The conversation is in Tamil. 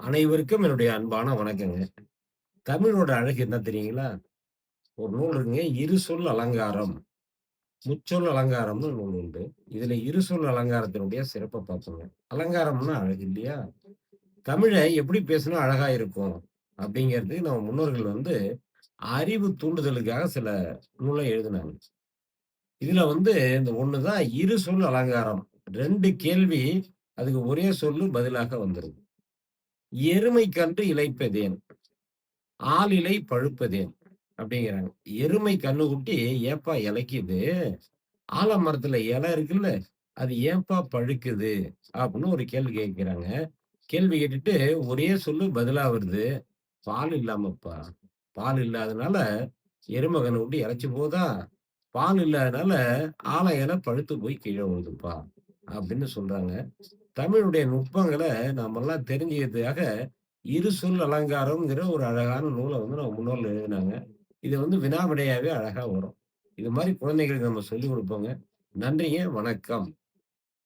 அனைவருக்கும் என்னுடைய அன்பான வணக்கங்க. தமிழோட அழகு என்ன தெரியுங்களா? ஒரு நூல் இருக்குங்க. இருசொல் அலங்காரம், முச்சொல் அலங்காரம்னு நூல் உண்டு. இதுல இருசொல் அலங்காரத்தினுடைய சிறப்ப பார்ப்போங்க. அலங்காரம்னா அழகு இல்லையா? தமிழ எப்படி பேசினா அழகா இருக்கும்? அப்படிங்கிறதுக்கு நம்ம முன்னோர்கள் அறிவு தூண்டுதலுக்காக சில நூல எழுதினாங்க. இதுல இந்த ஒண்ணு தான் இருசொல் அலங்காரம். 2 கேள்வி, அதுக்கு ஒரே சொல்லு பதிலாக வந்துருது. "எருமை கன்று இளைப்பதேன்?" ஆளிலை பழுப்பதேன் அப்படிங்கிறாங்க. எருமை கன்னுக்குட்டி ஏன்பா இளைக்குது? ஆலமரத்துல இலை இருக்குல்ல, அது ஏன்பா பழுக்குது? அப்படின்னு ஒரு கேள்வி கேட்கிறாங்க. கேள்வி கேட்டுட்டு ஒரே சொல்லு பதிலா வருது. பால் இல்லாமப்பா. பால் இல்லாதனால எருமை கன்னுக்குட்டி இளைச்சு போதா, பால் இல்லாதனால ஆல இலை பழுத்து போய் கீழ விழுதுப்பா. அப்படின்னு சொல்றாங்க. தமிழுடைய நுட்பங்கள நாமெல்லாம் தெரிஞ்சுக்கிறதுக்காக, இருசொல் அலங்காரம்ங்கிற ஒரு அழகான நூல நம்ம முன்னோர்கள் எழுதினாங்க. இது வினா விடையாவே அழகா வரும். இது மாரி குழந்தைகளுக்கு நம்ம சொல்லிக் குடுப்போங்க. நன்றிங்க. வணக்கம்.